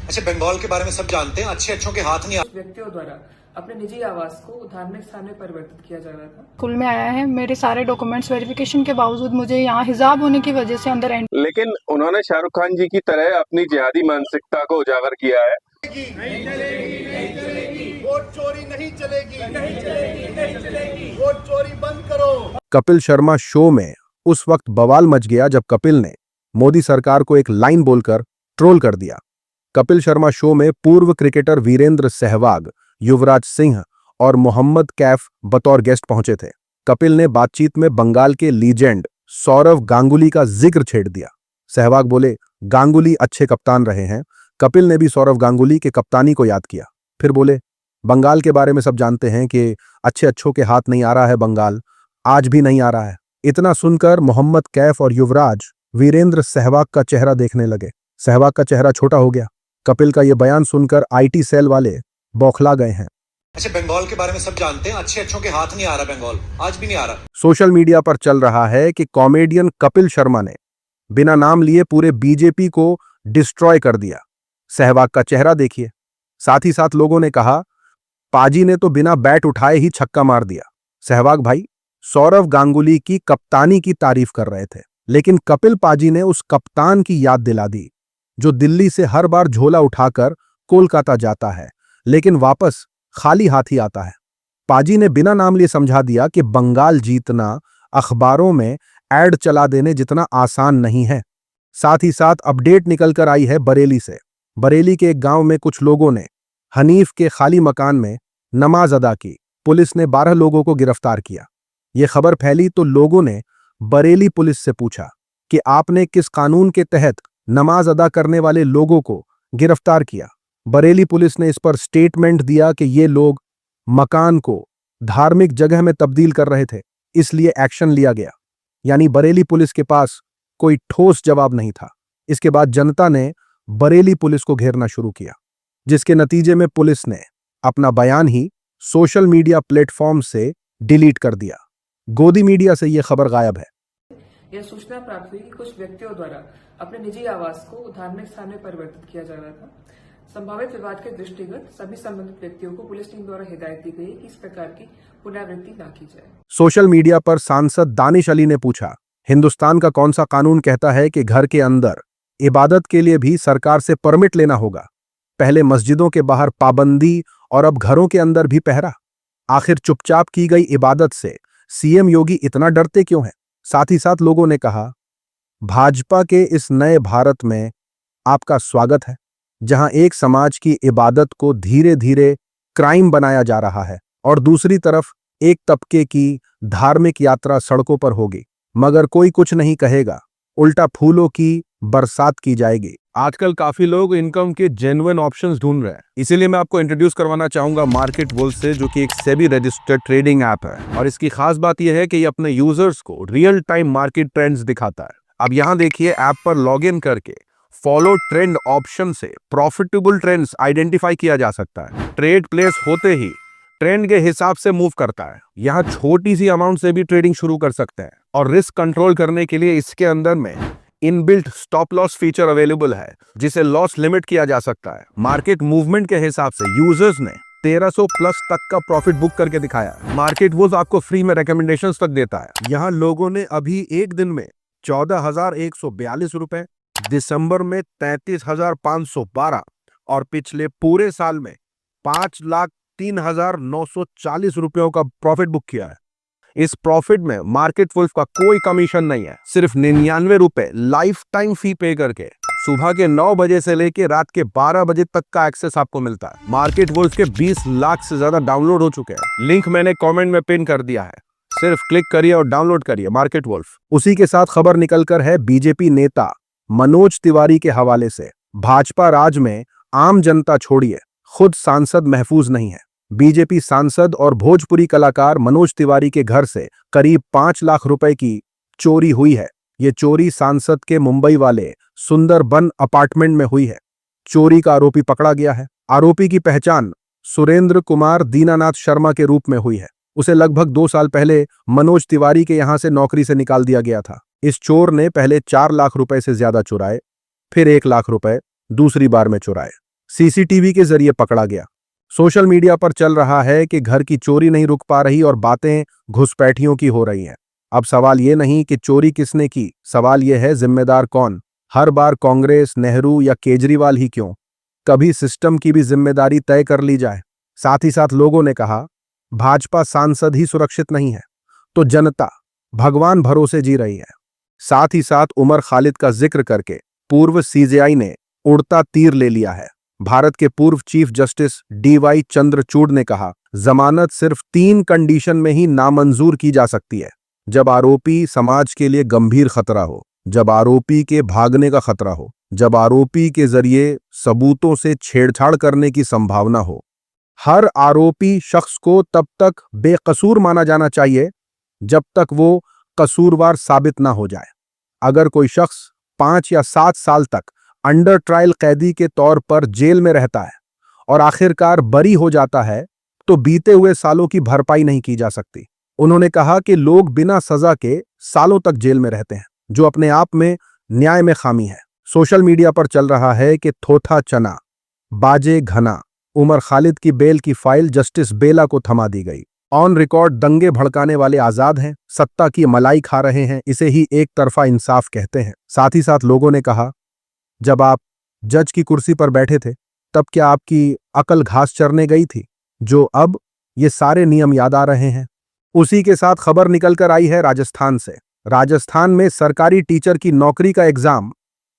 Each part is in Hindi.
अच्छा, बंगाल के बारे में सब जानते हैं, अच्छे अच्छों के हाथ नहीं आते। व्यक्तियों द्वारा अपने निजी आवास को धार्मिक स्थान में परिवर्तित किया जा रहा था। स्कूल में आया है, मेरे सारे डॉक्यूमेंट्स वेरिफिकेशन के बावजूद मुझे यहाँ हिजाब होने की वजह से अंदर लेकिन उन्होंने शाहरुख खान जी की तरह अपनी जिहादी मानसिकता को उजागर किया है। नहीं चलेगी, नहीं चलेगी, वोट चोरी नहीं चलेगी, नहीं चलेगी, नहीं चलेगी, वोट चोरी बंद करो। कपिल शर्मा शो में उस वक्त बवाल मच गया जब कपिल ने मोदी सरकार को एक लाइन बोलकर ट्रोल कर दिया। कपिल शर्मा शो में पूर्व क्रिकेटर वीरेंद्र सहवाग, युवराज सिंह और मोहम्मद कैफ बतौर गेस्ट पहुंचे थे। कपिल ने बातचीत में बंगाल के लीजेंड सौरव गांगुली का जिक्र छेड़ दिया। सहवाग बोले, गांगुली अच्छे कप्तान रहे हैं। कपिल ने भी सौरव गांगुली के कप्तानी को याद किया। फिर बोले, बंगाल के बारे में सब जानते हैं कि अच्छे अच्छों के हाथ नहीं आ रहा है बंगाल, आज भी नहीं आ रहा है। इतना सुनकर मोहम्मद कैफ और युवराज वीरेंद्र सहवाग का चेहरा देखने लगे। सहवाग का चेहरा छोटा हो गया। कपिल का यह बयान सुनकर आईटी सेल वाले बौखला गए हैं। अच्छा, बंगाल के बारे में सब जानते हैं, अच्छे अच्छों के हाथ नहीं आ रहा, बंगाल आज भी नहीं आ रहा। सोशल मीडिया पर चल रहा है कि कॉमेडियन कपिल शर्मा ने बिना नाम लिए पूरे बीजेपी को डिस्ट्रॉय कर दिया। सहवाग का चेहरा देखिए। साथ ही साथ लोगों ने कहा, पाजी ने तो बिना बैट उठाए ही छक्का मार दिया। सहवाग भाई सौरव गांगुली की कप्तानी की तारीफ कर रहे थे, लेकिन कपिल पाजी ने उस कप्तान की याद दिला दी जो दिल्ली से हर बार झोला उठाकर कोलकाता जाता है, लेकिन वापस खाली हाथ ही आता है। पाजी ने बिना नाम लिए समझा दिया कि बंगाल जीतना अखबारों में ऐड चला देने जितना आसान नहीं है। साथ ही साथ अपडेट निकलकर आई है बरेली से। बरेली के एक गांव में कुछ लोगों ने हनीफ के खाली मकान में नमाज अदा की। पुलिस ने 12 लोगों को गिरफ्तार किया। यह खबर फैली तो लोगों ने बरेली पुलिस से पूछा कि आपने किस कानून के तहत नमाज अदा करने वाले लोगों को गिरफ्तार किया। बरेली पुलिस ने इस पर स्टेटमेंट दिया कि ये लोग मकान को धार्मिक जगह में तब्दील कर रहे थे, इसलिए एक्शन लिया गया। यानी बरेली पुलिस के पास कोई ठोस जवाब नहीं था। इसके बाद जनता ने बरेली पुलिस को घेरना शुरू किया, जिसके नतीजे में पुलिस ने अपना बयान ही सोशल मीडिया प्लेटफॉर्म से डिलीट कर दिया। गोदी मीडिया से यह खबर गायब है। यह सूचना प्राप्त हुई कि कुछ व्यक्तियों द्वारा अपने निजी आवास को धार्मिक स्थान में परिवर्तित किया जा रहा था। संभावित विवाद के दृष्टिगत सभी संबंधित व्यक्तियों को पुलिस टीम द्वारा हिदायत दी गई कि इस प्रकार की पुनरावृत्ति न की जाए। सोशल मीडिया पर सांसद दानिश अली ने पूछा, हिंदुस्तान का कौन सा कानून कहता है कि घर के अंदर इबादत के लिए भी सरकार से परमिट लेना होगा? पहले मस्जिदों के बाहर पाबंदी और अब घरों के अंदर भी पहरा। आखिर चुपचाप की गई इबादत से सीएम योगी इतना डरते क्यों हैं? साथ ही साथ लोगों ने कहा, भाजपा के इस नए भारत में आपका स्वागत है, जहां एक समाज की इबादत को धीरे धीरे क्राइम बनाया जा रहा है और दूसरी तरफ एक तबके की धार्मिक यात्रा सड़कों पर होगी, मगर कोई कुछ नहीं कहेगा, उल्टा फूलों की बरसात की जाएगी। आजकल काफी लोग इनकम के जेन्युइन ऑप्शंस ढूंढ रहे हैं, इसीलिए मैं आपको इंट्रोड्यूस करवाना चाहूंगा मार्केट वुल्फ से, जो कि एक सेबी रजिस्टर्ड ट्रेडिंग ऐप है। और इसकी खास बात यह है कि ये अपने यूजर्स को रियल टाइम मार्केट ट्रेंड्स दिखाता है। अब यहां देखिए, ऐप पर लॉग इन करके फॉलो ट्रेंड ऑप्शन से प्रॉफिटेबल ट्रेंड्स आइडेंटिफाई किया जा सकता है। ट्रेड प्लेस होते ही ट्रेंड के हिसाब से मूव करता है। यहाँ छोटी सी अमाउंट से भी ट्रेडिंग शुरू कर सकते हैं और रिस्क कंट्रोल करने के लिए इसके अंदर में inbuilt stop loss feature available है, जिसे लॉस लिमिट किया जा सकता है। मार्केट मूवमेंट के हिसाब से यूजर्स ने 1300 प्लस तक का प्रॉफिट बुक करके दिखाया है। मार्केट वुल्फ आपको फ्री में रिकमेंडेशंस तक देता है। यहाँ लोगों ने अभी एक दिन में 14,142 रुपए, दिसंबर में 33,512 और पिछले पूरे साल में 5,03,940 रुपयों का प्रॉफिट बुक किया है। इस प्रॉफिट में मार्केट वुल्फ का कोई कमीशन नहीं है। सिर्फ 99 रुपए लाइफ टाइम फी पे करके सुबह के 9 बजे से लेके रात के 12 बजे तक का एक्सेस आपको मिलता है। मार्केट वुल्फ के 20 लाख से ज्यादा डाउनलोड हो चुके हैं। लिंक मैंने कमेंट में पिन कर दिया है, सिर्फ क्लिक करिए और डाउनलोड करिए मार्केट वुल्फ। उसी के साथ खबर निकलकर है बीजेपी नेता मनोज तिवारी के हवाले से। भाजपा राज में आम जनता छोड़िए, खुद सांसद महफूज नहीं है। बीजेपी सांसद और भोजपुरी कलाकार मनोज तिवारी के घर से करीब 5 लाख रुपए की चोरी हुई है। ये चोरी सांसद के मुंबई वाले सुंदरबन अपार्टमेंट में हुई है। चोरी का आरोपी पकड़ा गया है। आरोपी की पहचान सुरेंद्र कुमार दीनानाथ शर्मा के रूप में हुई है। उसे लगभग 2 साल पहले मनोज तिवारी के यहां से नौकरी से निकाल दिया गया था। इस चोर ने पहले 4 लाख रुपए से ज्यादा चुराए, फिर 1 लाख रुपए दूसरी बार में चुराए। सीसीटीवी के जरिए पकड़ा गया। सोशल मीडिया पर चल रहा है कि घर की चोरी नहीं रुक पा रही और बातें घुसपैठियों की हो रही हैं। अब सवाल यह नहीं कि चोरी किसने की, सवाल यह है जिम्मेदार कौन। हर बार कांग्रेस, नेहरू या केजरीवाल ही क्यों, कभी सिस्टम की भी जिम्मेदारी तय कर ली जाए। साथ ही साथ लोगों ने कहा, भाजपा सांसद ही सुरक्षित नहीं है तो जनता भगवान भरोसे जी रही है। साथ ही साथ उमर खालिद का जिक्र करके पूर्व सीजेआई ने उड़ता तीर ले लिया है। भारत के पूर्व चीफ जस्टिस डीवाई चंद्रचूड़ ने कहा, जमानत सिर्फ 3 कंडीशन में ही नामंजूर की जा सकती है। जब आरोपी समाज के लिए गंभीर खतरा हो, जब आरोपी के भागने का खतरा हो, जब आरोपी के जरिए सबूतों से छेड़छाड़ करने की संभावना हो। हर आरोपी शख्स को तब तक बेकसूर माना जाना चाहिए जब तक वो कसूरवार साबित ना हो जाए। अगर कोई शख्स 5 या 7 साल तक अंडर ट्रायल कैदी के तौर पर जेल में रहता है और आखिरकार बरी हो जाता है तो बीते हुए सालों की भरपाई नहीं की जा सकती। उन्होंने कहा कि लोग बिना सजा के सालों तक जेल में रहते हैं, जो अपने आप में न्याय में खामी है। सोशल मीडिया पर चल रहा है कि थोथा चना बाजे घना, उमर खालिद की बेल की फाइल जस्टिस बेला को थमा दी गई। ऑन रिकॉर्ड दंगे भड़काने वाले आजाद हैं, सत्ता की मलाई खा रहे हैं, इसे ही एक तरफा इंसाफ कहते हैं। साथ ही साथ लोगों ने कहा, जब आप जज की कुर्सी पर बैठे थे तब क्या आपकी अकल घास चरने गई थी, जो अब ये सारे नियम याद आ रहे हैं। उसी के साथ खबर निकलकर आई है राजस्थान से। राजस्थान में सरकारी टीचर की नौकरी का एग्जाम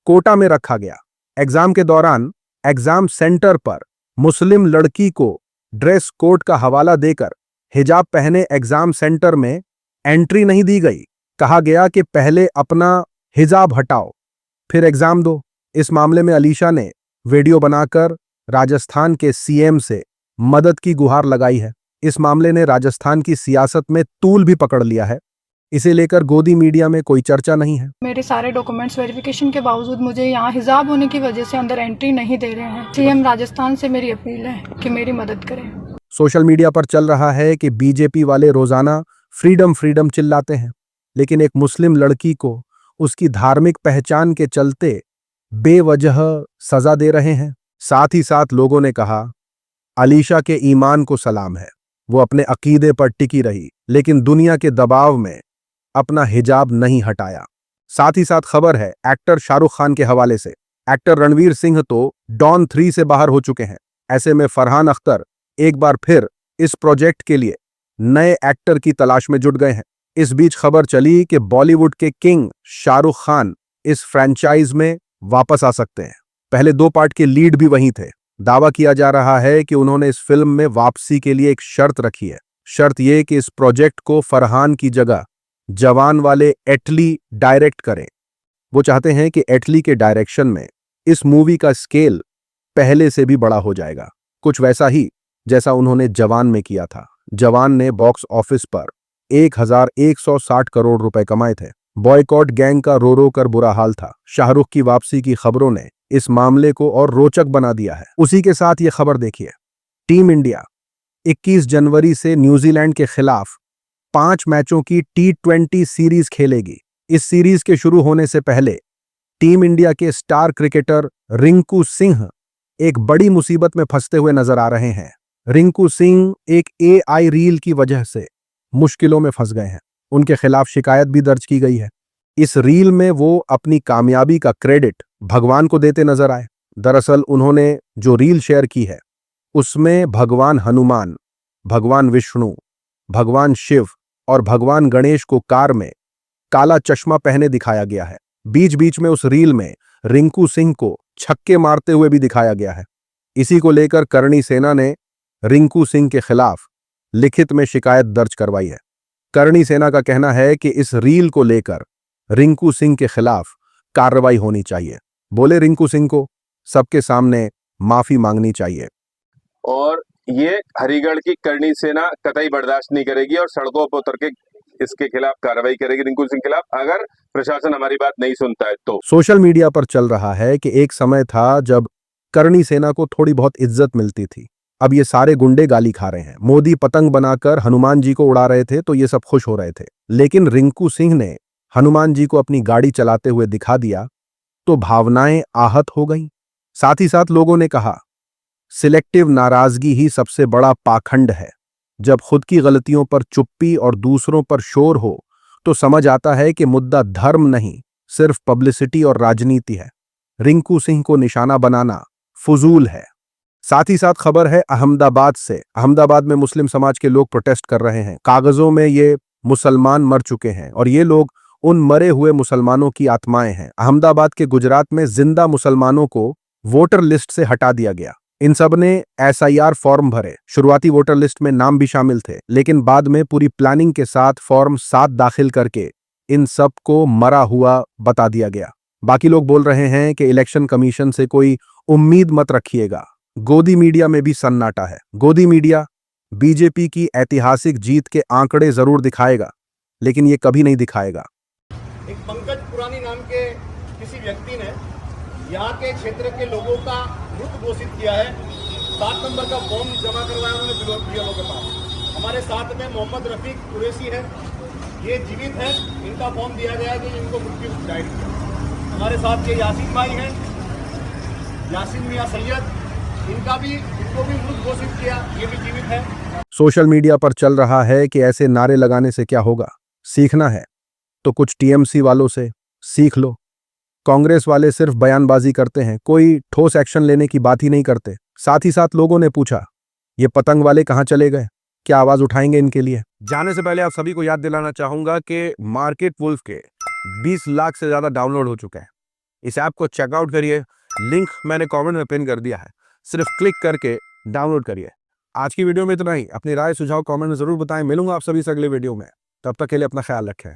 कोटा में रखा गया। एग्जाम के दौरान एग्जाम सेंटर पर मुस्लिम लड़की को ड्रेस कोड का हवाला देकर हिजाब पहने एग्जाम सेंटर में एंट्री नहीं दी गई। कहा गया कि पहले अपना हिजाब हटाओ फिर एग्जाम दो। इस मामले में अलीशा ने वीडियो बनाकर राजस्थान के सीएम से मदद की गुहार लगाई है। इस मामले ने राजस्थान की सियासत में तूल भी पकड़ लिया है। इसे लेकर गोदी मीडिया में कोई चर्चा नहीं है। मेरे सारे डॉक्यूमेंट्स वेरिफिकेशन के बावजूद मुझे यहाँ हिजाब होने की वजह से अंदर एंट्री नहीं दे रहे हैं। सीएम राजस्थान से मेरी अपील है कि मेरी मदद करें। सोशल मीडिया पर चल रहा है कि बीजेपी वाले रोजाना फ्रीडम फ्रीडम चिल्लाते हैं, लेकिन एक मुस्लिम लड़की को उसकी धार्मिक पहचान के चलते बेवजह सजा दे रहे हैं। साथ ही साथ लोगों ने कहा, अलीशा के ईमान को सलाम है, वो अपने अकीदे पर टिकी रही लेकिन दुनिया के दबाव में अपना हिजाब नहीं हटाया। साथ ही साथ खबर है एक्टर शाहरुख खान के हवाले से। एक्टर रणवीर सिंह तो डॉन 3 से बाहर हो चुके हैं। ऐसे में फरहान अख्तर एक बार फिर इस प्रोजेक्ट के लिए नए एक्टर की तलाश में जुट गए हैं। इस बीच खबर चली कि बॉलीवुड के किंग शाहरुख खान इस फ्रेंचाइज में वापस आ सकते हैं। पहले 2 पार्ट के लीड भी वहीं थे। दावा किया जा रहा है कि उन्होंने इस फिल्म में वापसी के लिए एक शर्त रखी है। शर्त यह कि इस प्रोजेक्ट को फरहान की जगह जवान वाले एटली डायरेक्ट करें। वो चाहते हैं कि एटली के डायरेक्शन में इस मूवी का स्केल पहले से भी बड़ा हो जाएगा, कुछ वैसा ही जैसा उन्होंने जवान में किया था। जवान ने बॉक्स ऑफिस पर 1160 करोड़ रुपए कमाए थे। बॉयकॉट गैंग का रो रो कर बुरा हाल था। शाहरुख की वापसी की खबरों ने इस मामले को और रोचक बना दिया है। उसी के साथ ये खबर देखिए, टीम इंडिया 21 जनवरी से न्यूजीलैंड के खिलाफ 5 मैचों की T20 सीरीज खेलेगी। इस सीरीज के शुरू होने से पहले टीम इंडिया के स्टार क्रिकेटर रिंकू सिंह एक बड़ी मुसीबत में फंसते हुए नजर आ रहे हैं। रिंकू सिंह एक AI रील की वजह से मुश्किलों में फंस गए हैं। उनके खिलाफ शिकायत भी दर्ज की गई है। इस रील में वो अपनी कामयाबी का क्रेडिट भगवान को देते नजर आए। दरअसल उन्होंने जो रील शेयर की है उसमें भगवान हनुमान, भगवान विष्णु, भगवान शिव और भगवान गणेश को कार में काला चश्मा पहने दिखाया गया है। बीच बीच में उस रील में रिंकू सिंह को छक्के मारते हुए भी दिखाया गया है। इसी को लेकर करणी सेना ने रिंकू सिंह के खिलाफ लिखित में शिकायत दर्ज करवाई है। करणी सेना का कहना है कि इस रील को लेकर रिंकू सिंह के खिलाफ कार्रवाई होनी चाहिए। बोले रिंकू सिंह को सबके सामने माफी मांगनी चाहिए। और ये हरिगढ़ की करणी सेना कतई बर्दाश्त नहीं करेगी और सड़कों पर उतर के इसके खिलाफ कार्रवाई करेगी, रिंकू सिंह के खिलाफ, अगर प्रशासन हमारी बात नहीं सुनता है तो। सोशल मीडिया पर चल रहा है कि एक समय था जब करणी सेना को थोड़ी बहुत इज्जत मिलती थी। अब ये सारे गुंडे गाली खा रहे हैं। मोदी पतंग बनाकर हनुमान जी को उड़ा रहे थे तो ये सब खुश हो रहे थे, लेकिन रिंकू सिंह ने हनुमान जी को अपनी गाड़ी चलाते हुए दिखा दिया तो भावनाएं आहत हो गईं। साथ ही साथ लोगों ने कहा, सिलेक्टिव नाराजगी ही सबसे बड़ा पाखंड है। जब खुद की गलतियों पर चुप्पी और दूसरों पर शोर हो तो समझ आता है कि मुद्दा धर्म नहीं, सिर्फ पब्लिसिटी और राजनीति है। रिंकू सिंह को निशाना बनाना फजूल है। साथ ही साथ खबर है अहमदाबाद से। अहमदाबाद में मुस्लिम समाज के लोग प्रोटेस्ट कर रहे हैं। कागजों में ये मुसलमान मर चुके हैं और ये लोग उन मरे हुए मुसलमानों की आत्माएं हैं। अहमदाबाद के गुजरात में जिंदा मुसलमानों को वोटर लिस्ट से हटा दिया गया। इन सब ने SIR फॉर्म भरे। शुरुआती वोटर लिस्ट में नाम भी शामिल थे, लेकिन बाद में पूरी प्लानिंग के साथ फॉर्म 7 दाखिल करके इन सब को मरा हुआ बता दिया गया। बाकी लोग बोल रहे हैं कि इलेक्शन कमीशन से कोई उम्मीद मत रखिएगा। गोदी मीडिया में भी सन्नाटा है। गोदी मीडिया बीजेपी की ऐतिहासिक जीत के आंकड़े जरूर दिखाएगा, लेकिन ये कभी नहीं दिखाएगा। एक पंकज पुरानी नाम के किसी व्यक्ति ने यहाँ के क्षेत्र के लोगों का मृत घोषित किया है। 7 नंबर का फॉर्म जमा करवाया उन्होंने BLO के पास। हमारे साथ में मोहम्मद रफीक कुरैशी है, ये जीवित है, इनका फॉर्म दिया गया है कि इनको मृत्यु जाहिर किया। हमारे साथ ये यासीन भाई हैं, यासीन मियां सैयद, इनको भी मृत घोषित किया, ये भी जीवित है। सोशल मीडिया पर चल रहा है कि ऐसे नारे लगाने से क्या होगा। सीखना है तो कुछ TMC वालों से सीख लो। कांग्रेस वाले सिर्फ बयानबाजी करते हैं, कोई ठोस एक्शन लेने की बात ही नहीं करते। साथ ही साथ लोगों ने पूछा, ये पतंग वाले कहां चले गए, क्या आवाज उठाएंगे इनके लिए? जाने से पहले आप सभी को याद दिलाना चाहूंगा कि मार्केट वुल्फ के 20 लाख से ज्यादा डाउनलोड हो चुके हैं। इस ऐप को चेकआउट करिए, लिंक मैंने कमेंट में पिन कर दिया है, सिर्फ क्लिक करके डाउनलोड करिए। आज की वीडियो में इतना ही। अपनी राय सुझाव कमेंट में जरूर बताएं। मिलूंगा आप सभी से अगले वीडियो में। तब तक के लिए अपना ख्याल रखें।